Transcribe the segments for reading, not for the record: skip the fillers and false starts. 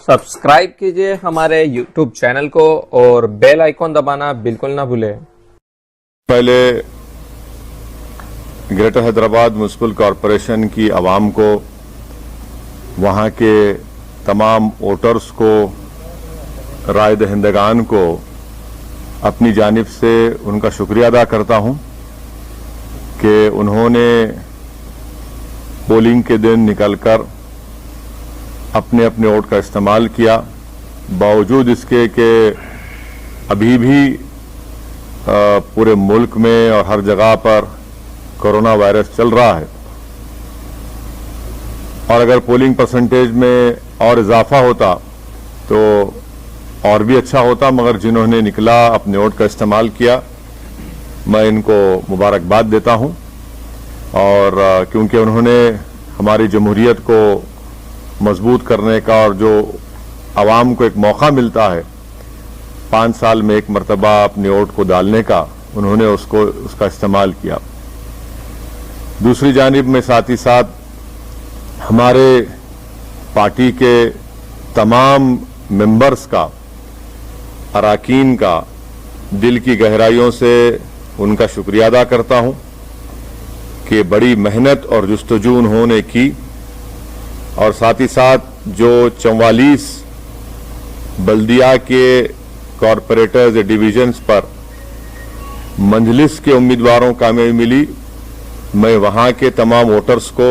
Subscribe कीजिए हमारे YouTube channel को और बेल आइकॉन दबाना बिल्कुल ना भूलें। पहले ग्रेटर हैदराबाद म्युनिसिपल कॉरपोरेशन की आवाम को, वहाँ के तमाम वोटर्स को, राय दहिंदगान को अपनी जानिब से उनका शुक्रिया अदा करता हूँ कि उन्होंने पोलिंग के दिन निकलकर अपने अपने वोट का इस्तेमाल किया, बावजूद इसके कि अभी भी पूरे मुल्क में और हर जगह पर कोरोना वायरस चल रहा है। और अगर पोलिंग परसेंटेज में और इजाफा होता तो और भी अच्छा होता, मगर जिन्होंने निकला अपने वोट का इस्तेमाल किया, मैं इनको मुबारकबाद देता हूं। और क्योंकि उन्होंने हमारी जमहूरियत को मजबूत करने का और जो आवाम को एक मौका मिलता है 5 साल में एक मरतबा अपने वोट को डालने का, उन्होंने उसका इस्तेमाल किया। दूसरी जानिब में साथ ही साथ हमारे पार्टी के तमाम मेंबर्स का, अराकीन का दिल की गहराइयों से उनका शुक्रिया अदा करता हूं कि बड़ी मेहनत और जुस्तजू उन्होंने की, और साथ ही साथ जो 44 बल्दिया के कॉरपोरेटर्स डिवीजन्स पर मंजलिस के उम्मीदवारों को कामयाबी मिली, मैं वहां के तमाम वोटर्स को,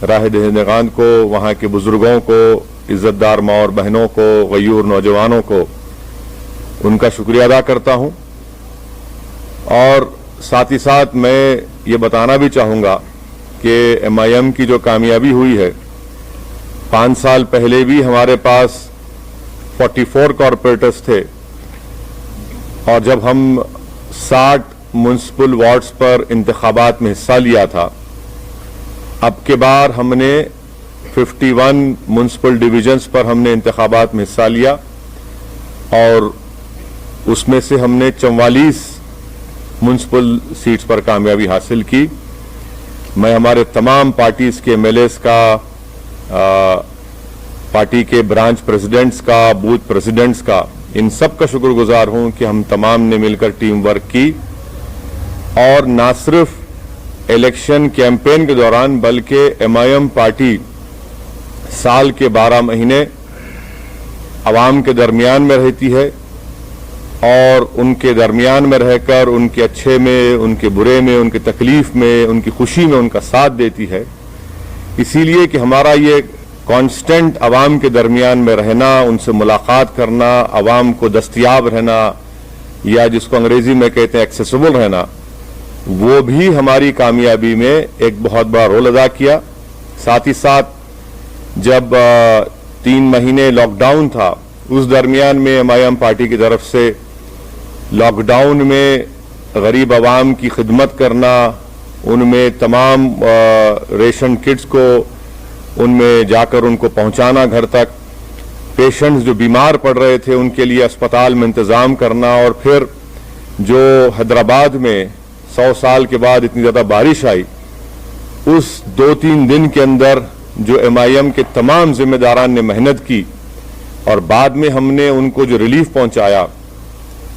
राह दहिंदगान को, वहां के बुजुर्गों को, इज्जतदार माँ और बहनों को, गयूर नौजवानों को उनका शुक्रिया अदा करता हूं। और साथ ही साथ मैं ये बताना भी चाहूंगा कि MIM की जो कामयाबी हुई है, 5 साल पहले भी हमारे पास 44 कॉरपोरेटर्स थे, और जब हम 60 म्युनिसिपल वार्ड्स पर इंतखाबात में हिस्सा लिया था, अब के बार हमने 51 म्युनिसिपल डिवीजन्स पर हमने इंतखाबात में हिस्सा लिया, और उसमें से हमने 44 म्युनिसिपल सीट्स पर कामयाबी हासिल की। मैं हमारे तमाम पार्टीज के MLAs का, पार्टी के ब्रांच प्रेसिडेंट्स का, बूथ प्रेसिडेंट्स का, इन सब का शुक्रगुजार हूं कि हम तमाम ने मिलकर टीम वर्क की, और ना सिर्फ इलेक्शन कैंपेन के दौरान बल्कि MIM पार्टी साल के 12 महीने अवाम के दरमियान में रहती है, और उनके दरमियान में रहकर उनके अच्छे में, उनके बुरे में, उनकी तकलीफ में, उनकी खुशी में उनका साथ देती है। इसीलिए कि हमारा ये कांस्टेंट अवाम के दरमियान में रहना, उनसे मुलाकात करना, अवाम को दस्तयाब रहना, या जिसको अंग्रेजी में कहते हैं एक्सेसिबल रहना, वो भी हमारी कामयाबी में एक बहुत बड़ा रोल अदा किया। साथ ही साथ जब 3 महीने लॉकडाउन था, उस दरमियान में MIM पार्टी की तरफ से लॉकडाउन में गरीब अवाम की खिदमत करना, उनमें तमाम रेशन किट्स को उनमें जाकर उनको पहुंचाना घर तक, पेशेंट्स जो बीमार पड़ रहे थे उनके लिए अस्पताल में इंतजाम करना, और फिर जो हैदराबाद में 100 साल के बाद इतनी ज्यादा बारिश आई, उस 2-3 दिन के अंदर जो MIM के तमाम जिम्मेदारान ने मेहनत की, और बाद में हमने उनको जो रिलीफ पहुंचाया,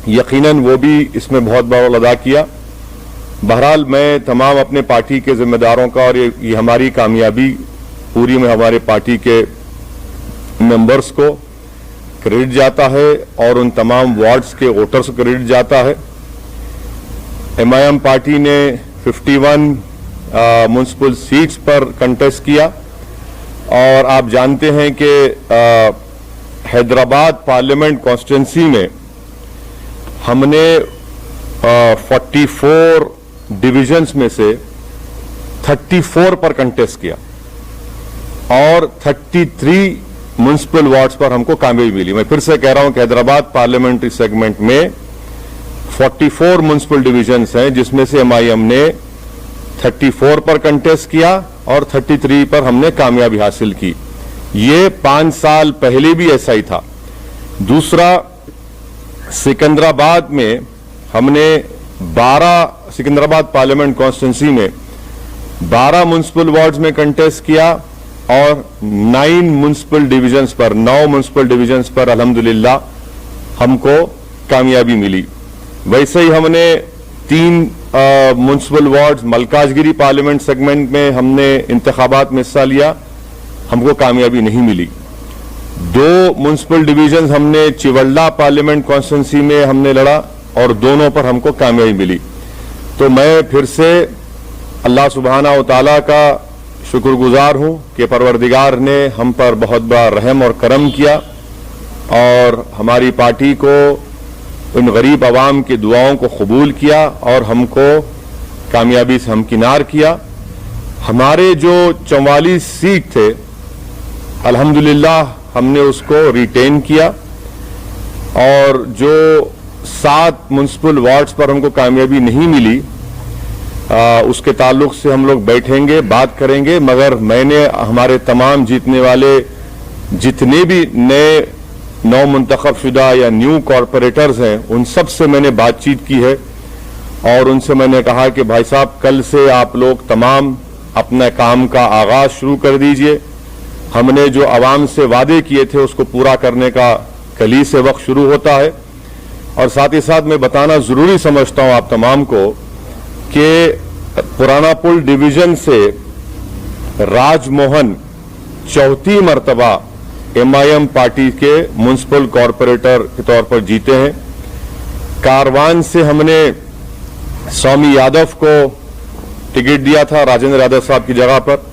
यकीनन वो भी इसमें बहुत बड़ा रोल अदा किया। बहरहाल मैं तमाम अपने पार्टी के जिम्मेदारों का, और ये हमारी कामयाबी पूरी में हमारे पार्टी के मेंबर्स को क्रेडिट जाता है, और उन तमाम वार्ड्स के वोटर्स को क्रेडिट जाता है। MIM पार्टी ने 51 म्युनिसिपल सीट्स पर कंटेस्ट किया, और आप जानते हैं कि हैदराबाद पार्लियामेंट कॉन्स्टिट्यूंसी में हमने 44 डिविजन्स में से 34 पर कंटेस्ट किया, और 33 म्युनिसिपल वार्ड्स पर हमको कामयाबी मिली। मैं फिर से कह रहा हूं कि हैदराबाद पार्लियामेंट्री सेगमेंट में 44 म्युनिसिपल डिविजन्स हैं, जिसमें से MIM ने 34 पर कंटेस्ट किया, और 33 पर हमने कामयाबी हासिल की। ये 5 साल पहले भी ऐसा ही था। दूसरा, सिकंदराबाद में हमने 12 सिकंदराबाद पार्लियामेंट कॉन्स्टिट्यूंसी में 12 म्युनिसिपल वार्ड्स में कंटेस्ट किया, اور 9 म्यूनिसिपल डिविजन्स पर 9 म्यूनिसिपल डिविजन्स पर अल्हम्दुलिल्लाह हमको कामयाबी मिली। वैसे ही हमने 3 municipal wards Malkajgiri parliament segment में हमने इंतखाबात में हिस्सा लिया, हमको कामयाबी नहीं मिली। 2 म्यूनिसिपल डिविजन्स हमने चिवल्ला पार्लियामेंट कॉन्स्टिट्यूंसी में हमने लड़ा और दोनों पर हमको कामयाबी मिली। तो मैं फिर से अल्लाह सुब्हाना व तआला का शुक्रगुजार हूं कि परवरदिगार ने हम पर बहुत बड़ा रहम और करम किया और हमारी पार्टी को उन गरीब आवाम की दुआओं को कबूल किया और हमको कामयाबी से हमकिनार किया। हमारे जो 44 सीट थे अल्हम्दुलिल्लाह हमने उसको रिटेन किया और जो 7 म्यूनिसिपल वार्ड्स पर हमको कामयाबी नहीं मिली उसके ताल्लुक से हम लोग बैठेंगे, बात करेंगे। मगर मैंने हमारे तमाम जीतने वाले जितने भी नए नौ मुंतखब शुदा या न्यू कॉरपोरेटर्स हैं उन सब से मैंने बातचीत की है और उनसे मैंने कहा कि भाई साहब कल से आप लोग तमाम अपने काम का आगाज शुरू कर दीजिए। हमने जो आवाम से वादे किए थे उसको पूरा करने का कल से वक्त शुरू होता है। और साथ ही साथ मैं बताना जरूरी समझता हूं आप तमाम को कि पुराना पुल डिवीजन से राजमोहन चौथी मर्तबा MIM पार्टी के म्यूनिसिपल कॉरपोरेटर के तौर पर जीते हैं। कारवान से हमने स्वामी यादव को टिकट दिया था राजेंद्र यादव साहब की जगह पर,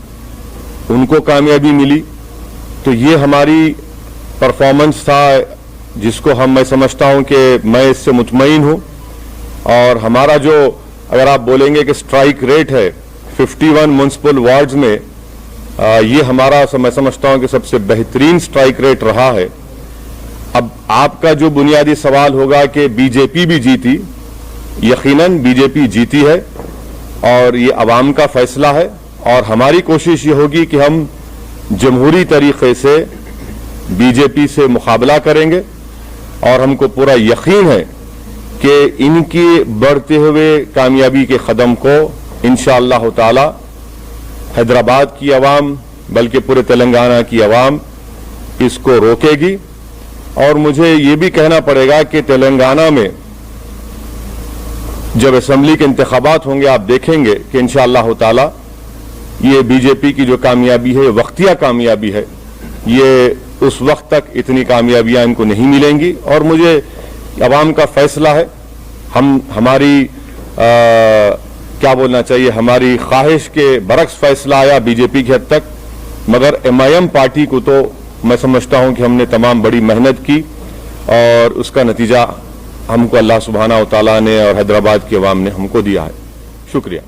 उनको कामयाबी मिली। तो ये हमारी परफॉर्मेंस था जिसको मैं समझता हूं कि मैं इससे मुतमईन हूं। और हमारा जो अगर आप बोलेंगे कि स्ट्राइक रेट है 51 म्यूनिसिपल वार्ड्स में ये हमारा मैं समझता हूं कि सबसे बेहतरीन स्ट्राइक रेट रहा है। अब आपका जो बुनियादी सवाल होगा कि बीजेपी भी जीती, यकीनन बीजेपी जीती है और ये अवाम का फैसला है और हमारी कोशिश ये होगी कि हम जमहूरी तरीके से बीजेपी से मुकाबला करेंगे और हमको पूरा यकीन है कि इनकी बढ़ते हुए कामयाबी के कदम को इंशाअल्लाह ताला हैदराबाद की आवाम बल्कि पूरे तेलंगाना की आवाम इसको रोकेगी। और मुझे ये भी कहना पड़ेगा कि तेलंगाना में जब असेंबली के इंतखाबात होंगे आप देखेंगे कि इंशाअल्लाह ताला ये बीजेपी की जो कामयाबी है वक्तिया कामयाबी है, ये उस वक्त तक इतनी कामयाबियां इनको नहीं मिलेंगी। और मुझे अवाम का फैसला है, हमारी क्या बोलना चाहिए, हमारी ख्वाहिश के बरक्स फैसला आया बीजेपी की हद तक। मगर MIM पार्टी को तो मैं समझता हूं कि हमने तमाम बड़ी मेहनत की और उसका नतीजा हमको अल्लाह सुब्हाना व तआला ने और हैदराबाद की अवाम ने हमको दिया है। शुक्रिया।